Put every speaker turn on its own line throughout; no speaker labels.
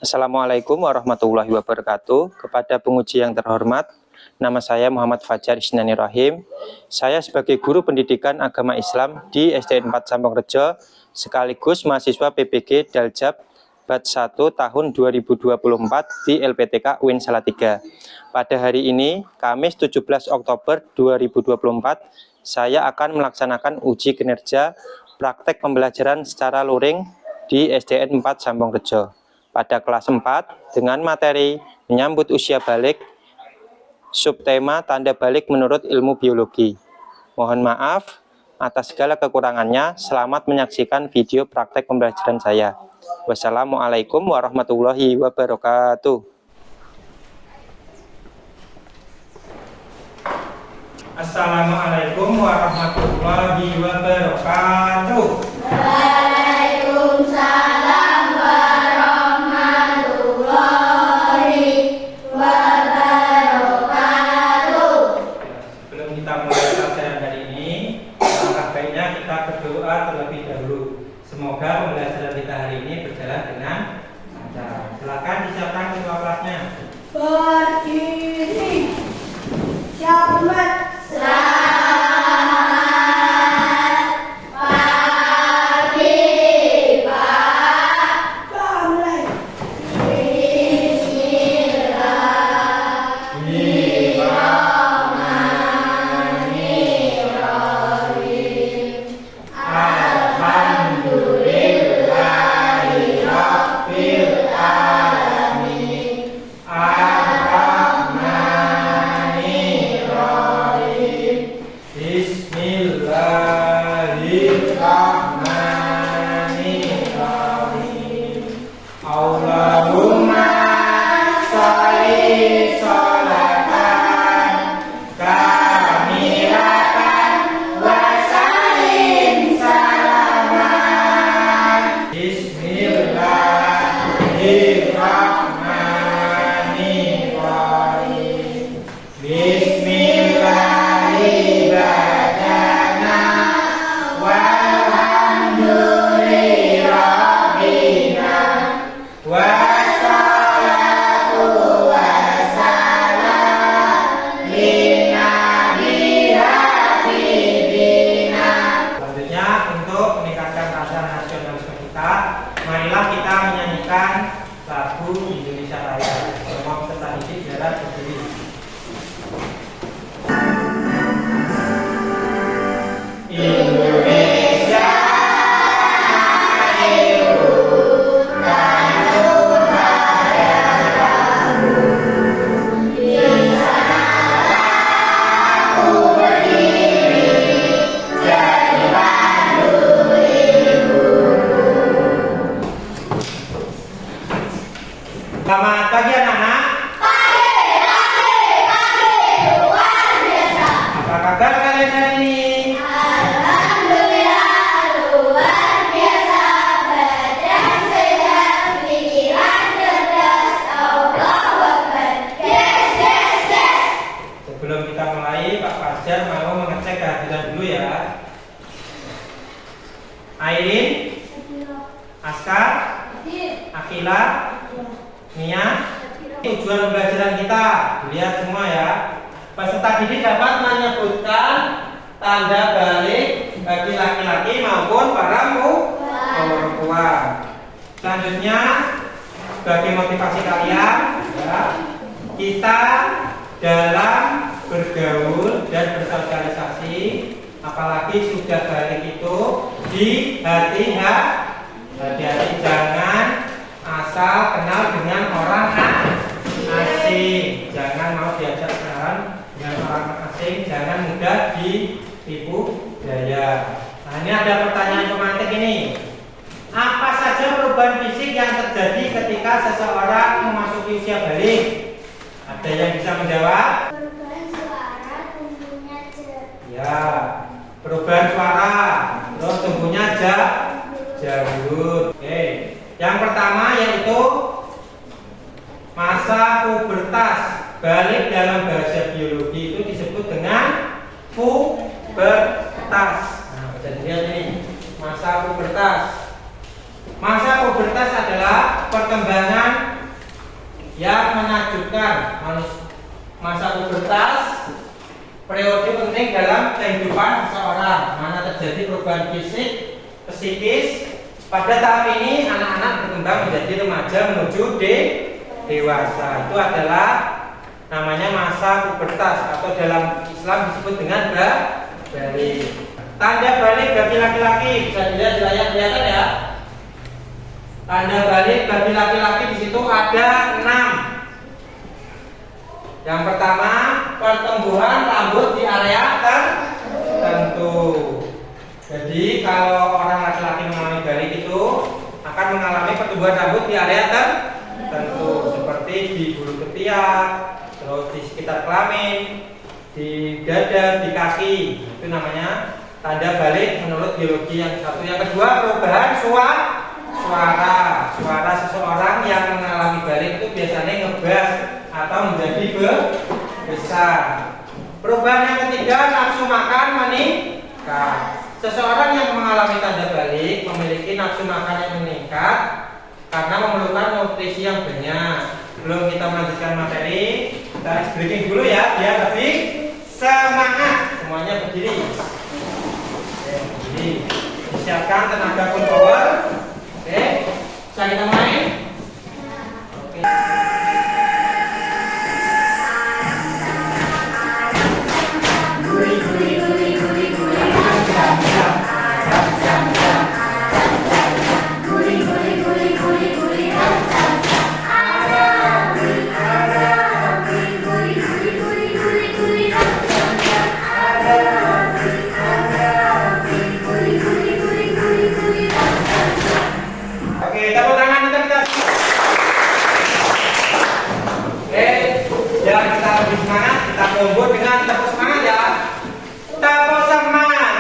Assalamualaikum warahmatullahi wabarakatuh. Kepada penguji yang terhormat, nama saya Muhammad Fajar Isnani Rahim. Saya sebagai guru pendidikan agama Islam di SDN 4 Sambongrejo, sekaligus mahasiswa PPG Daljab Bat 1 tahun 2024 di LPTK UIN Salatiga. Pada hari ini, Kamis 17 Oktober 2024, saya akan melaksanakan uji kinerja praktek pembelajaran secara luring di SDN 4 Sambongrejo pada kelas 4 dengan materi menyambut usia balik, subtema tanda balik menurut ilmu biologi. Mohon maaf atas segala kekurangannya. Selamat menyaksikan video praktek pembelajaran saya. Wassalamualaikum warahmatullahi wabarakatuh.
Assalamualaikum warahmatullahi wabarakatuh.
Waalaikumsalam warahmatullahi wabarakatuh.
Sebelum kita mulai pelajaran hari ini, alangkah baiknya kita berdoa terlebih dahulu. Semoga pembelajaran kita hari ini berjalan dengan lancar. Silakan disiapkan ketua kelasnya.
Berdiri. Selamat pagi, Pak. Mulai. Bismillahirrahmanirrahim. Alhamdulillahirabbil alamin.
Bismillahirrahmanirrahim. Allahumma sholli sholatan kamilatan wa sallim salaman. Bismillahirrahmanirrahim. Bismillahirrahmanirrahim. Walhamdulillahirabbil wassalatu wassalam linnabi habibina. Selanjutnya, untuk meningkatkan rasa nasionalisme kita, marilah kita menyanyikan lagu Indonesia Raya. Semua peserta didik darat berdiri. Indonesia airku, tanah daerahku, di sanalah aku berdiri, jadi pandu ibu. Selamat pagi anak-anak.
Pagi, luar biasa.
Apa kabar kalian hari ini?
Alhamdulillah, luar biasa. Badan sehat, pikiran cerdas. Allahu Akbar. Yes, yes, yes.
Sebelum kita mulai, Pak Fajar mau mengecek kehadiran dulu ya. Airin, Askar, Akila, Nia. Tujuan pembelajaran kita, lihat semua ya. Peserta didik dapat menyebutkan tanda balik bagi laki-laki maupun para perempuan. Selanjutnya, sebagai motivasi kalian, ya, kita dalam bergaul dan bersosialisasi, apalagi sudah balik itu, hati-hati, jangan asal kenal dengan orang asing. Jangan mau diajak kenalan dengan orang asing, jangan mudah ditipu daya. Nah, ini ada pertanyaan pemantik ini. Apa saja perubahan fisik yang terjadi ketika seseorang memasuki usia balik? Ada yang bisa menjawab?
Perubahan suara, tumbuhnya
Ya, perubahan suara, terus tumbuhnya janggut. Oke. Yang pertama yaitu masa pubertas. Balik dalam bahasa biologi itu disebut dengan pubertas. Nah, bisa dilihat ini, masa pubertas. Masa pubertas adalah perkembangan masa pubertas periode penting dalam kehidupan seseorang, mana terjadi perubahan fisik, psikis. Pada tahap ini anak-anak berkembang menjadi remaja menuju dewasa. Itu adalah namanya masa pubertas atau dalam Islam disebut dengan balik. Tanda balik bagi laki-laki bisa dilihat di layar, kelihatan ya. Tanda balik bagi laki-laki di situ ada 6. Yang pertama, pertumbuhan rambut di area tertentu. Jadi kalau orang laki-laki mengalami balik itu akan mengalami pertumbuhan rambut di area tertentu, seperti di bulu ketiak, terus di sekitar kelamin, di dada, di kaki. Itu namanya tanda balik menurut biologi yang satu. Yang kedua, perubahan suara seseorang yang mengalami balik itu biasanya ngebas atau menjadi besar. Perubahan yang ketiga, nafsu makan meningkat. Seseorang yang mengalami tanda balik memiliki nafsu makan yang meningkat karena memerlukan nutrisi yang banyak. Belum kita melanjutkan materi, kita ice breaking dulu ya, biar lebih semangat. Semuanya berdiri. Oke, berdiri. Siapkan tenaga full power. Oke, bisa kita mulai? Oke. Kumpul dengan tepuk semangat ya. Tepuk semangat.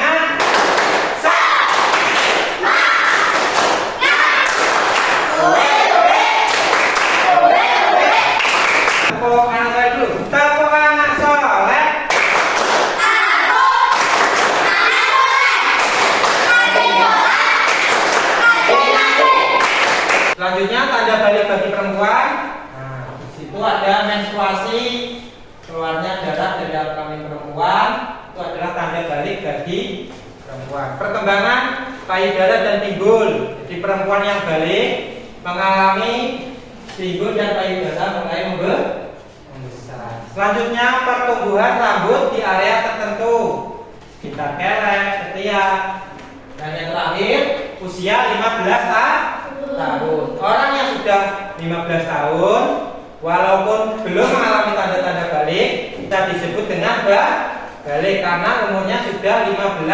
Tepuk anak saya dulu. Tepuk anak soleh. Selanjutnya tanda balik bagi perempuan. Nah, di situ ada menstruasi. Keluarnya darah dari alat kelamin perempuan itu adalah tanda balik bagi perempuan. Perkembangan payudara dan pinggul. Jadi perempuan yang balik mengalami pinggul dan payudara mulai membesar. Selanjutnya pertumbuhan rambut di area tertentu, sekitar kelek, ketiak. Dan yang terakhir usia 15 tahun. Orang yang sudah 15 tahun walaupun belum mengalami tanda-tanda balik, kita disebut dengan balik karena umurnya sudah 15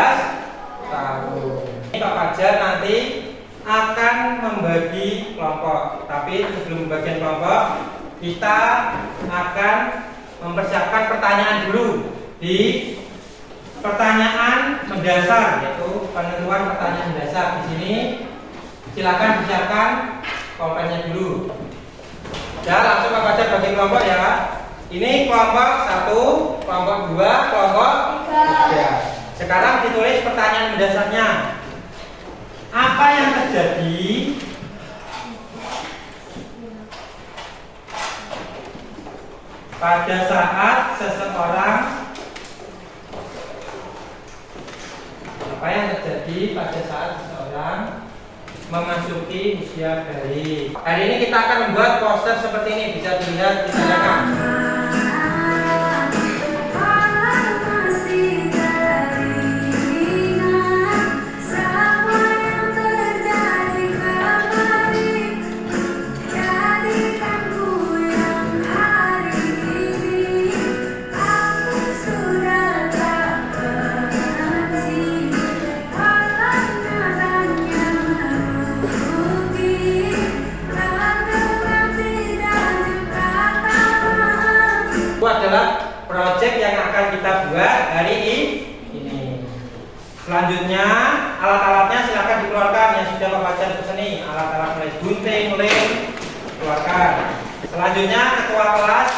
tahun. Pak Fajar nanti akan membagi kelompok. Tapi sebelum pembagian kelompok, kita akan mempersiapkan pertanyaan dulu di pertanyaan mendasar, yaitu penentuan pertanyaan mendasar. Di sini silakan persiapkan pulpennya dulu. Ya, langsung Pak Fajar bagi kelompok ya. Ini kelompok 1, kelompok 2, kelompok 3. Sekarang ditulis pertanyaan mendasarnya. Apa yang terjadi pada saat seseorang memasuki usia balik? Hari ini kita akan membuat poster seperti ini, bisa dilihat di sana. Adalah proyek yang akan kita buat hari ini. Selanjutnya alat-alatnya silakan dikeluarkan yang sudah Pak Fajar pesani. Alat-alat mulai gunting, lem, keluarkan. Selanjutnya ketua kelas,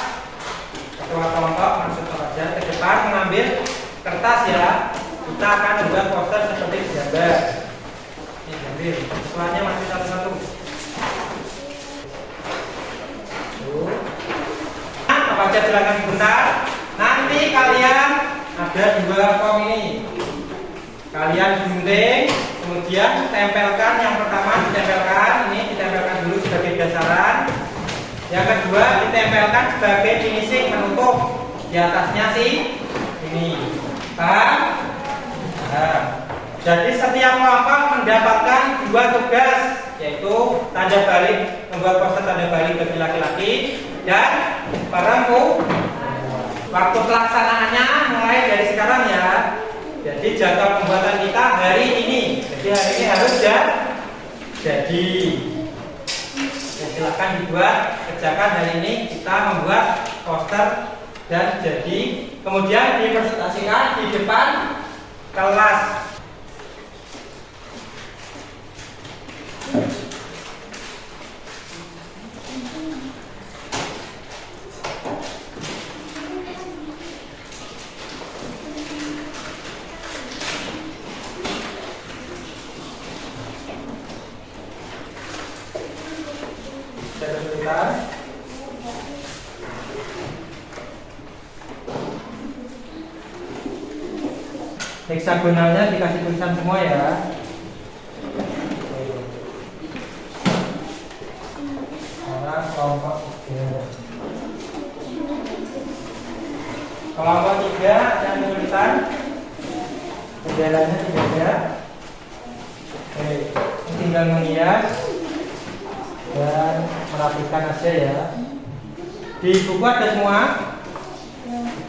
ketua kelompok maksud Pak Fajar ke depan mengambil kertas ya. Kita akan membuat poster seperti gambar. Ini ambil. Semuanya masih satu-satu. Pak Fajar silakan sebentar. Nanti kalian ada 2 form ini. Kalian gunting, kemudian tempelkan. Yang pertama ditempelkan, ini ditempelkan dulu sebagai dasaran. Yang kedua ditempelkan sebagai finishing, menutup di atasnya sih ini. Paham? Nah, jadi setiap kelompok mendapatkan 2 tugas, yaitu tanda balik, membuat poster tanda balik bagi laki-laki dan perempuan. Waktu pelaksanaannya mulai dari sekarang ya. Jadi jadwal pembuatan kita hari ini. Jadi hari ini harus jadi. Ya, silakan dibuat, kerjakan hari ini kita membuat poster dan jadi. Kemudian dipresentasikan di depan kelas. Sebentar. Heksagonalnya dikasih tulisan semua ya. Sekarang kelompok 3. Kelompok 3 ada tulisan. Benderanya tidak ada. Oke, tinggal menghias dan merapikan aja ya. Di buku ada semua.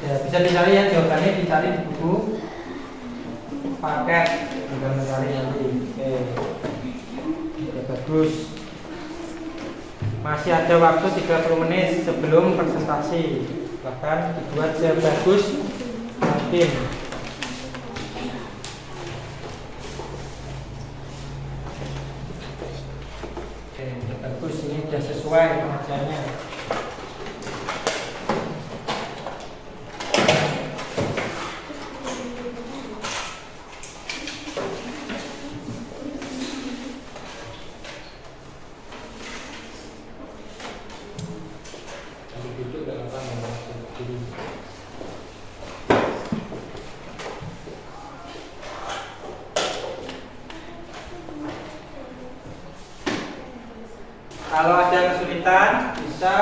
Ya, bisa dicari ya, jawabannya dicari di buku paket, tinggal mencari nanti. Oke, bagus. Masih ada waktu 30 menit sebelum presentasi. Bahkan dibuat sebagus mungkin. Oke, bagus, ini sudah sesuai pengerjaannya. Kalau ada kesulitan bisa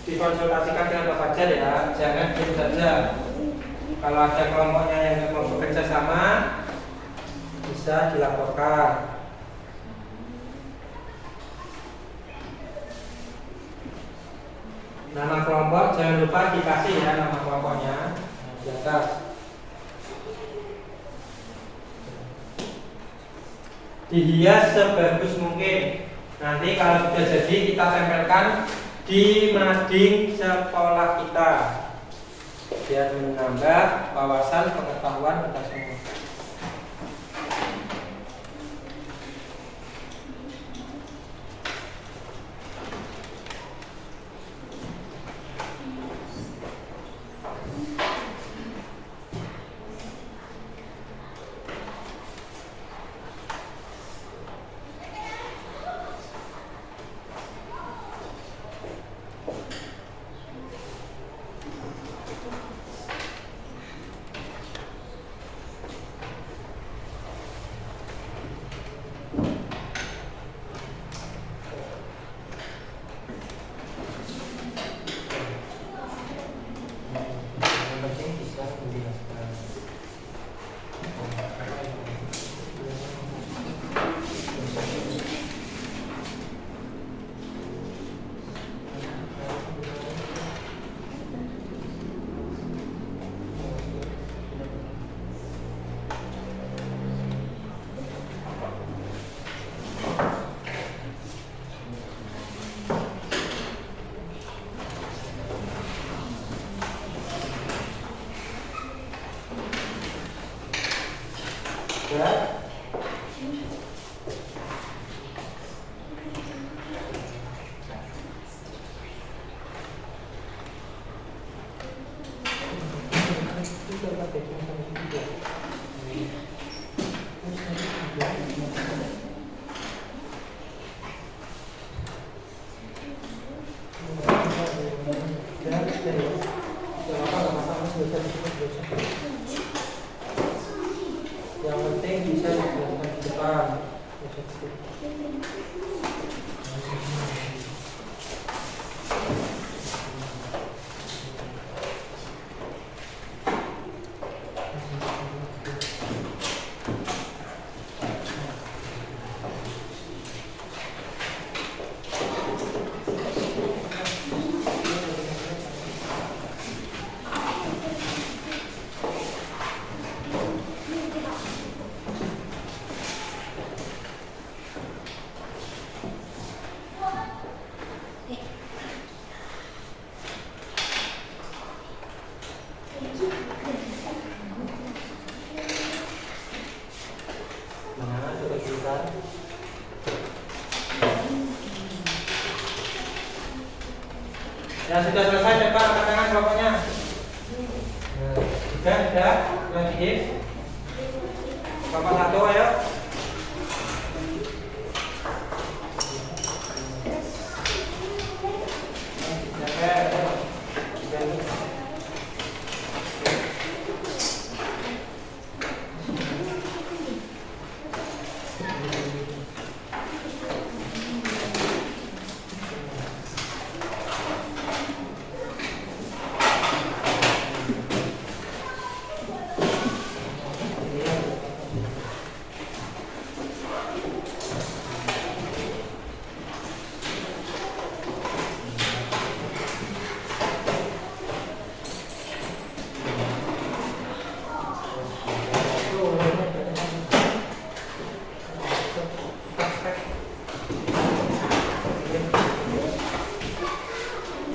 dikonsultasikan dengan Pak Fajar ya, jangan diam saja. Kalau ada kelompoknya yang mau bekerja sama bisa dilaporkan. Nama kelompok jangan lupa dikasih ya, nama kelompoknya di atas. Dihias sebagus mungkin. Nanti kalau sudah jadi kita tempelkan di mading sekolah kita biar menambah wawasan pengetahuan kita semua. Ya. Yang penting bisa dijelaskan di depan. Ya sudah selesai coba angkat tangan kelompoknya. Sudah lagi. Kelompok 1 ayo.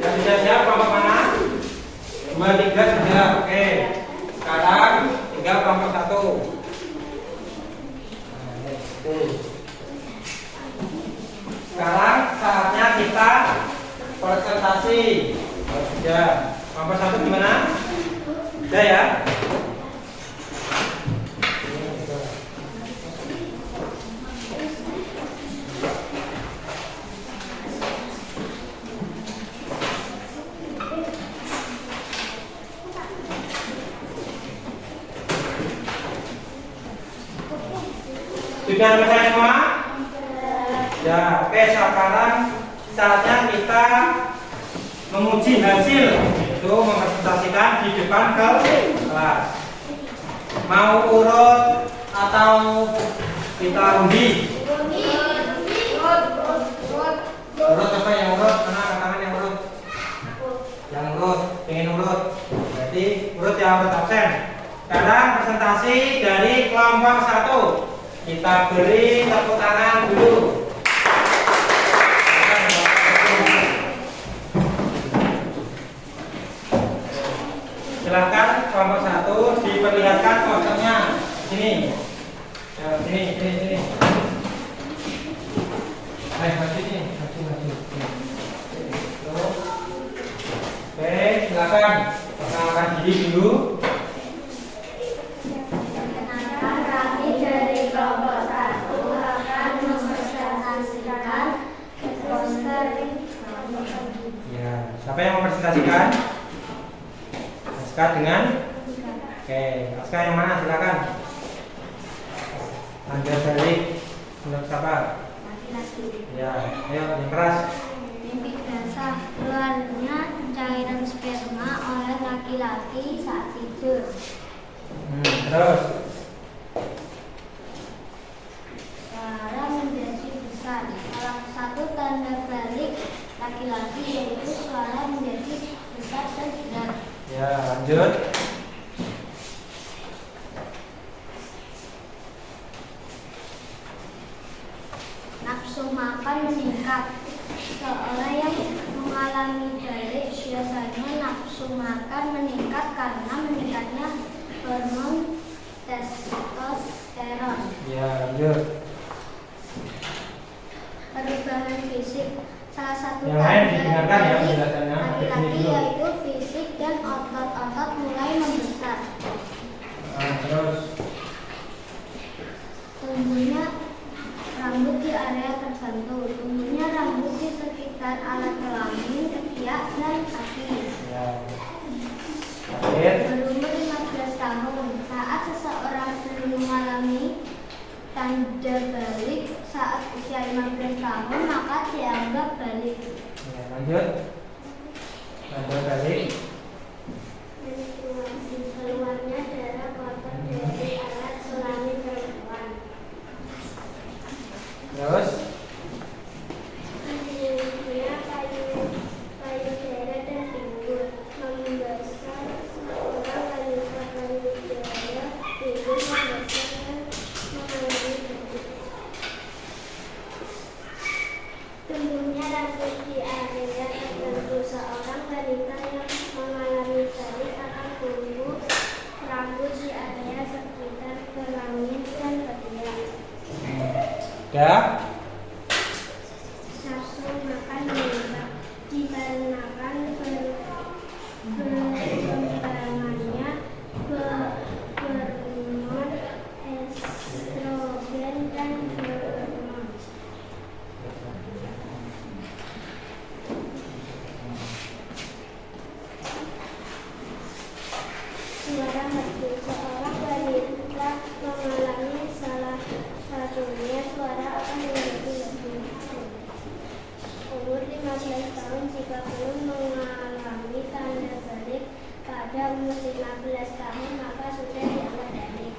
Sudah siap kelompok mana? 2, 3 sudah, oke. Sekarang tinggal kelompok 1. Sekarang saatnya kita presentasi. Sudah. Kelompok 1 gimana? Sudah ya? Sudah selesai semua? Ya, oke. Sekarang saatnya kita menguji hasil, itu mempresentasikan di depan kelas. Mau urut atau kita undi? Urut apa yang urut? Mana tangan yang urut? Yang urut, pengen urut. Berarti urut yang urut absen. Sekarang presentasi dari kelompok 1. Kita beri tepuk tangan dulu. Silakan kelompok 1 diperlihatkan posternya. Sini. Ya, sini. Ayo maju sini, maju. Oke, silakan perkenalkan diri dulu.
Kelompok 1 akan mempresentasikan poster.
Ya, siapa yang mempresentasikan? Aska dengan? Oke, Aska yang mana? Silakan. Anda balik untuk siapa?
Laki-laki.
Ya, ayo yang keras.
Mimpi basah, keluarnya cairan sperma oleh laki-laki saat tidur.
Terus.
Suara menjadi besar. Salah satu tanda balik laki-laki yaitu suara menjadi besar dan berat.
Ya, lanjut.
Nafsu makan meningkat. Seorang yang mengalami balik biasanya nafsu makan meningkat karena meningkatnya hormon testosteron.
Ya, lanjut.
Perubahan fisik. Salah satu
Yang lain
tanda
didengarkan ya
balik
penjelasannya.
laki-laki
Dulu.
yaitu fisik dan otot-otot mulai membesar.
Terus.
Tumbuhnya rambut di area tertentu. Tumbuhnya rambut di sekitar alat kelamin, ketiak, dan kaki.
Ya. Akhir.
tanda balik saat usia 15 tahun maka dianggap balik.
Ya, lanjut. Tanda balik.
Keluarnya darah kotor dari alat kelamin perempuan.
Terus
Selanjutnya payudara dan pinggul membesar seorang wanita payudara pinggul membesar dan mengalami balik. Tumbuhnya rambut di area tertentu seorang wanita yang mengalami balik akan tumbuh rambut di area sekitar kelamin dan ketiak.
udah.
Nafsu makan meningkat dikarenakan perkembangannya hormon estrogen dan hormon. Suara merdu seorang wanita mengalami salah satunya suara akan menjadi lebih umur 15 tahun jika belum mengalami tanda balik pada umur 15 tahun maka sudah dianggap balik.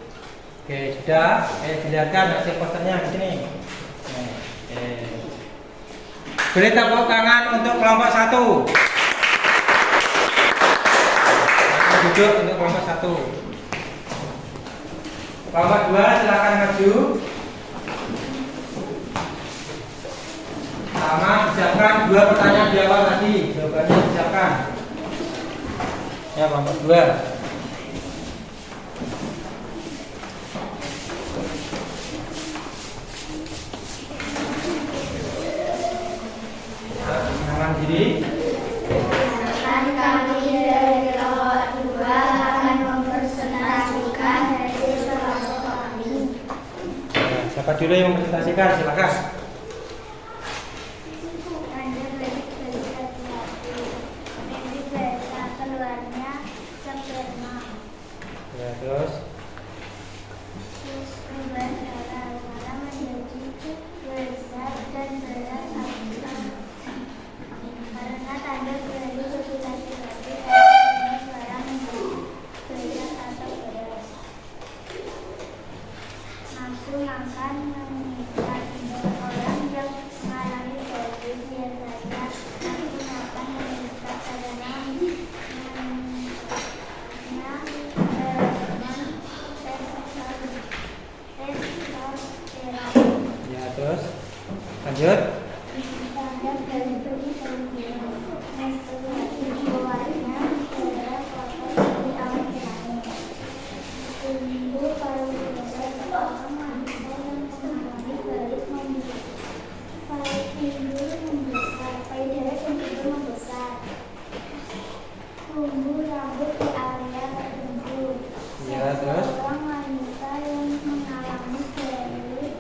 Oke, sudah. Dilihatkan hasil posternya di sini. Oke. Beri tepuk tangan untuk kelompok 1. Duduk untuk kelompok 1. Kelompok 2 silakan maju. Sama siapkan 2 pertanyaan di awal tadi. Jawabannya siapkan. Ya, kelompok 2. Pengenalan diri.
Kami dari kelompok 2 akan mempresentasikan hasil kelompok kami.
Siapa dulu yang mempresentasikan? Silakan.
Tanda balik bagi laki-laki. Ini bahasa keluarnya sperma.
Ya, terus.
Terus perubahan darah malah menjadi besar dan berat karena tanda balik bagi laki-laki artinya suara menjadi berat atau beras. Nafsu makan meningkat. Orang yang mengalami balik biasanya nafsu makan meningkat karena testosteron.
Ya, terus. Lanjut.
Tanda balik bagi perempuan. Menstruasi keluarnya darah kotor di awal kelamin. Tumbuh payudara seorang wanita yang mengalami balik membesar. Payudara pinggul membesar. Tumbuh rambut di area tertentu.
Ya, terus.
Seorang wanita yang mengalami balik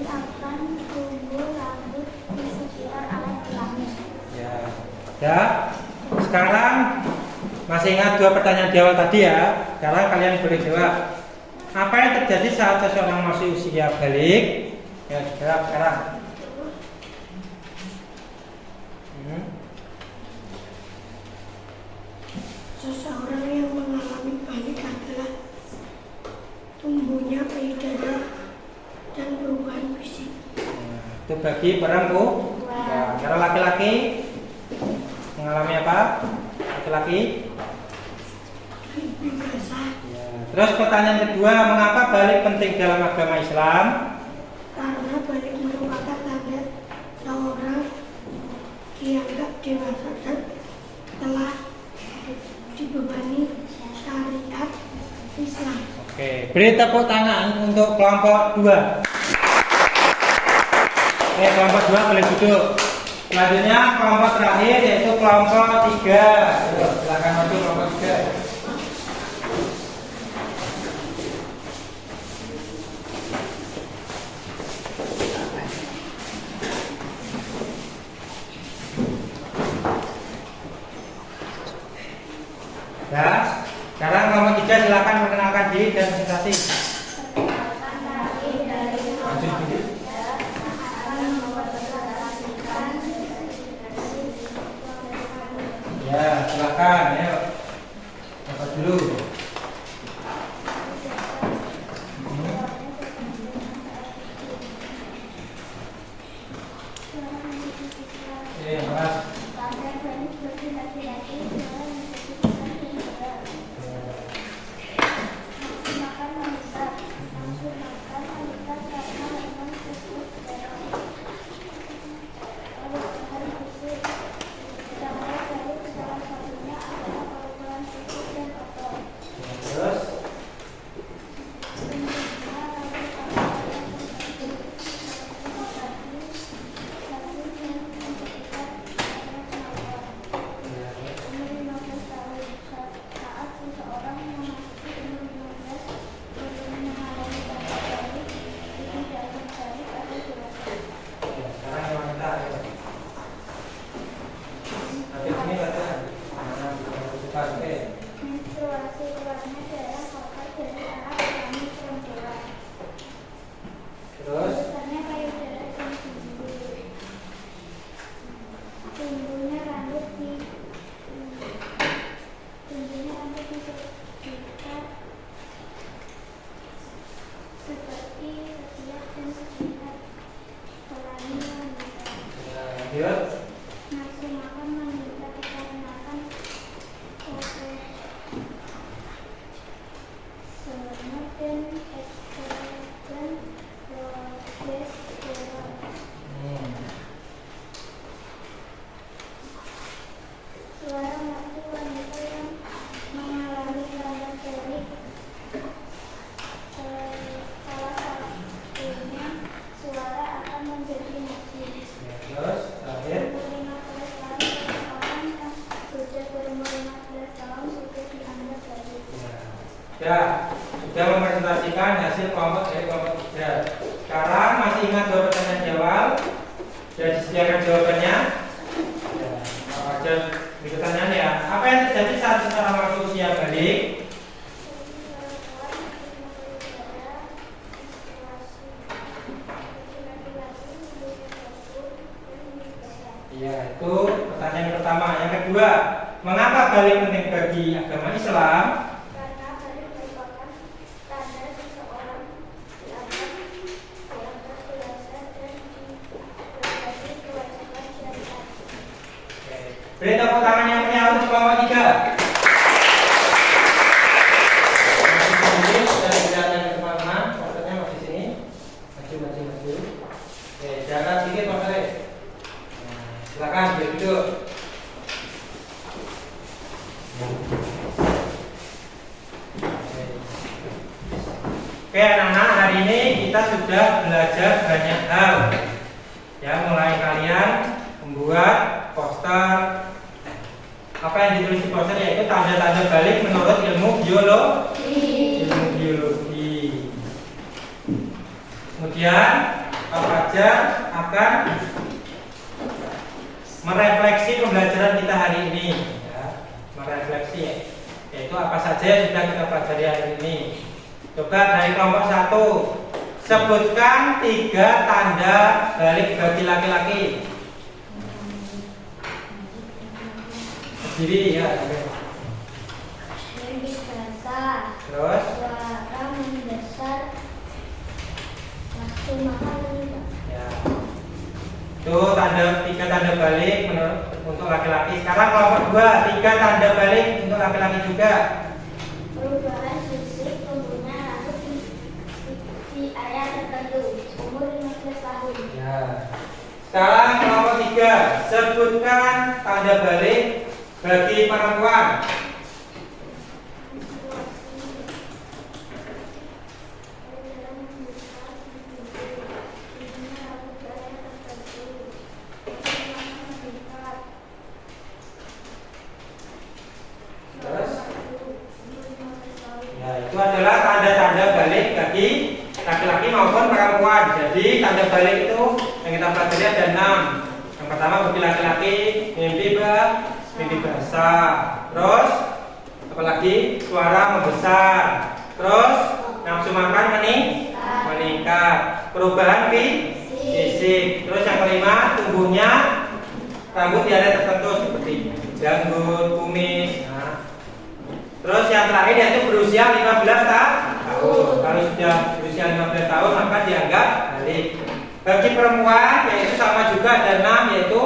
akan tumbuh rambut di sekitar alat kelamin.
Ya. Ya. Sekarang masih ingat 2 pertanyaan di awal tadi ya. Sekarang kalian boleh jawab. Apa yang terjadi saat seseorang masih usia balik? Ya, jawab sekarang.
Seseorang yang mengalami balik adalah tumbuhnya payudara dan perubahan fisik.
Itu bagi perempuan. Ya, kalau laki-laki mengalami apa? Laki-laki.
Lebih basah
Ya. Terus pertanyaan kedua, mengapa balik penting dalam agama Islam?
karena balik merupakan tanda seorang dianggap dewasa dan telah dibebani syariat Islam.
Oke, beri tepuk tangan untuk kelompok 2. Oke, kelompok 2 boleh duduk. Selanjutnya kelompok terakhir yaitu kelompok 3. Silakan maju kelompok 3. Ya, sekarang kelompok 3 silakan perkenalkan diri dan presentasi.
Perkenalkan kami dari
dulu. Mas. Terus sekarang yang wanita. Tapi ini kata oke.
Menstruasi keluarnya darah kotor dari arah kelamin perempuan.
Terus
Besarnya payudara dan tumbuh. Tumbuhnya rambut di sekitar seperti ketiak dan sekitar kelamin wanita.
lanjut.
Nafsu makan wanita dikarenakan hormon dan estrogen progesteron. Suara nafsu wanita yang mengalami tanda balik salah satunya suara akan menjadi najis.
Terus terakhir.
Umur 15 tahun seseorang yang sudah berumur 15 tahun sudah dianggap balik.
Ya, sudah mepresentasikan hasil kelompok dari kelompok 3. Sekarang masih ingat 2 pertanyaan jawab? Sudah disediakan jawabannya? Ya, apa aja di pertanyaan ya. Apa yang terjadi saat seseorang waktu usia balik? Ya, itu pertanyaan yang pertama. Yang kedua, mengapa balik penting bagi agama Islam?
Karena balik merupakan tanda seseorang dianggap dewasa dan berarti kewajiban syariat.
Beri tepuk tangan yang meriah untuk kelompok 3. Masih sini, sudah dilihatkan ke teman-teman. Posternya masih sini. Maju. Oke, jangan sedikit posternya. Silakan duduk. Oke anak-anak, hari ini kita sudah belajar banyak hal. Ya, mulai kalian membuat poster. Apa yang ditulis di poster yaitu tanda-tanda balik menurut ilmu biologi. Kemudian Pak Fajar akan merefleksi pembelajaran kita hari ini, ya, merefleksi yaitu apa saja yang sudah kita pelajari hari ini. Coba dari kelompok 1, sebutkan 3 tanda balik bagi laki-laki. Berdiri ya.
Mimpi basah,
Terus
suara membesar, nafsu makan meningkat.
ya. Itu 3 tanda balik untuk laki-laki. Sekarang kelompok 2, 3 tanda balik untuk laki-laki juga.
Perubahan fisik pengguna rambut di area tertentu, umur 15 tahun.
Ya. Sekarang kelompok 3, sebutkan tanda balik bagi perempuan. Terus ya, itu adalah tanda-tanda balik bagi laki-laki maupun perempuan. Jadi tanda balik itu yang kita pelajari ada 6. Yang pertama bagi laki-laki mimpi basah. Terus apalagi suara membesar. Terus nafsu makan meningkat. Perubahan fisik. Terus yang kelima tumbuhnya rambut di area tertentu seperti janggut, kumis. Nah, Terus yang terakhir yaitu berusia 15 tahun. Kalau sudah berusia 15 tahun maka dianggap balik. Bagi perempuan yaitu sama juga ada 6, yaitu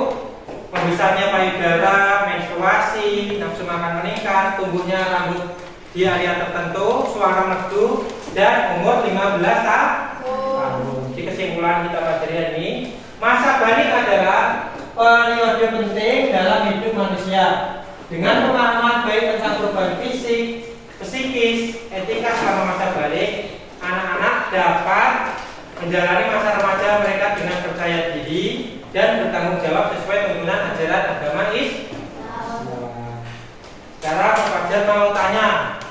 pembesarnya payudara, menstruasi, nafsu makan meningkat, tumbuhnya rambut di area tertentu, suara merdu, dan umur 15 tahun. Jadi kesimpulan kita pada hari ini, masa balik adalah periode penting dalam hidup manusia. Dengan pemahaman baik tentang perubahan fisik, psikis, etika selama masa balik, anak-anak dapat menjalani masa remaja mereka dengan percaya diri dan bertanggung jawab sesuai tuntunan ajaran agama Islam. Sekarang Pak Fajar mau tanya,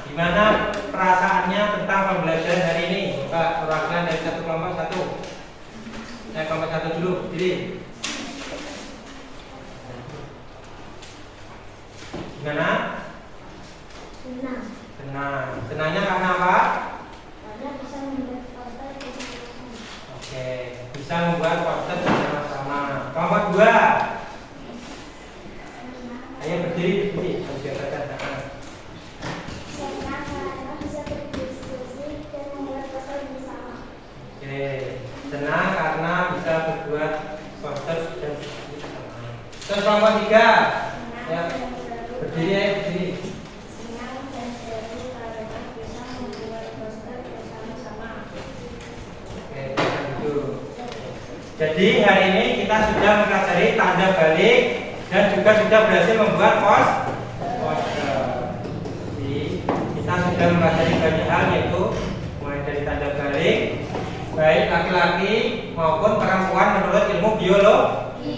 gimana perasaannya tentang pembelajaran hari ini? Pak, perwakilan dari satu kelompok satu. Kelompok satu dulu, jadi gimana?
Senang.
Senang. Senangnya karena apa?
Karena bisa membuat poster bersama-sama.
Oke, bisa membuat poster bersama-sama. Kelompok dua. Ayo berdiri.
Senang karena bisa berdiskusi dan membuat poster bersama.
Oke, senang karena bisa berbuat poster dan bersama. Terus kelompok tiga. Ya, berdiri.
Senang dan seru karena bisa membuat poster bersama-sama.
Oke, itu. Jadi hari ini kita sudah mempelajari tanda balik dan juga sudah berhasil membuat poster. Jadi kita sudah mempelajari banyak hal, yaitu mulai dari tanda balik baik laki-laki maupun perempuan menurut ilmu biologi.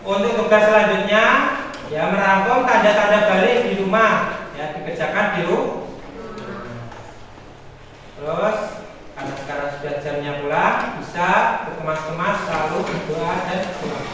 Untuk tugas selanjutnya ya merangkum tanda-tanda balik di rumah, ya dikerjakan di rumah. Terus karena sekarang sudah jamnya pulang, bisa berkemas-kemas selalu berdoa dan pulang.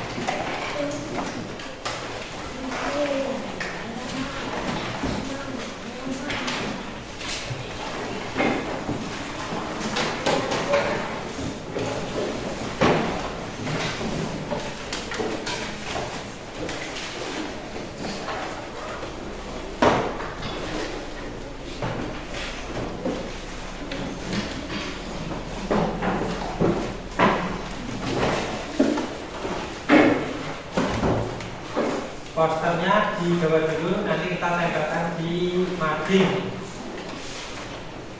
Posternya dibawa dulu, nanti kita tempelkan di mading.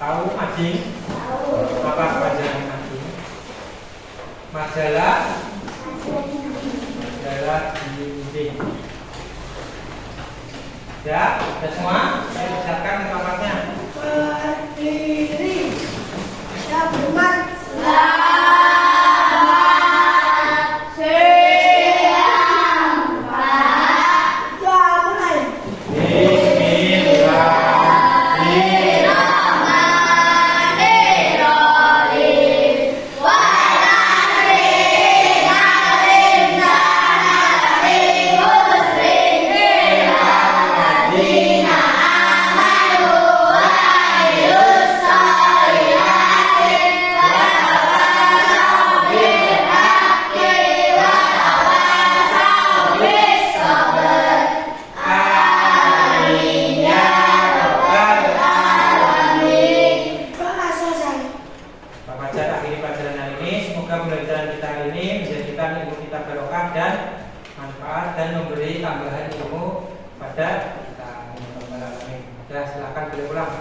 Tahu mading?
Tahu.
Apa pelajaran mading? Majalah dinding. Ya, sudah semua? Saya persiapkan ke tempatnya.
Berdiri. Ya, bermat.
Dan memberi tambahan ilmu pada kita. Ya, silakan boleh pulang.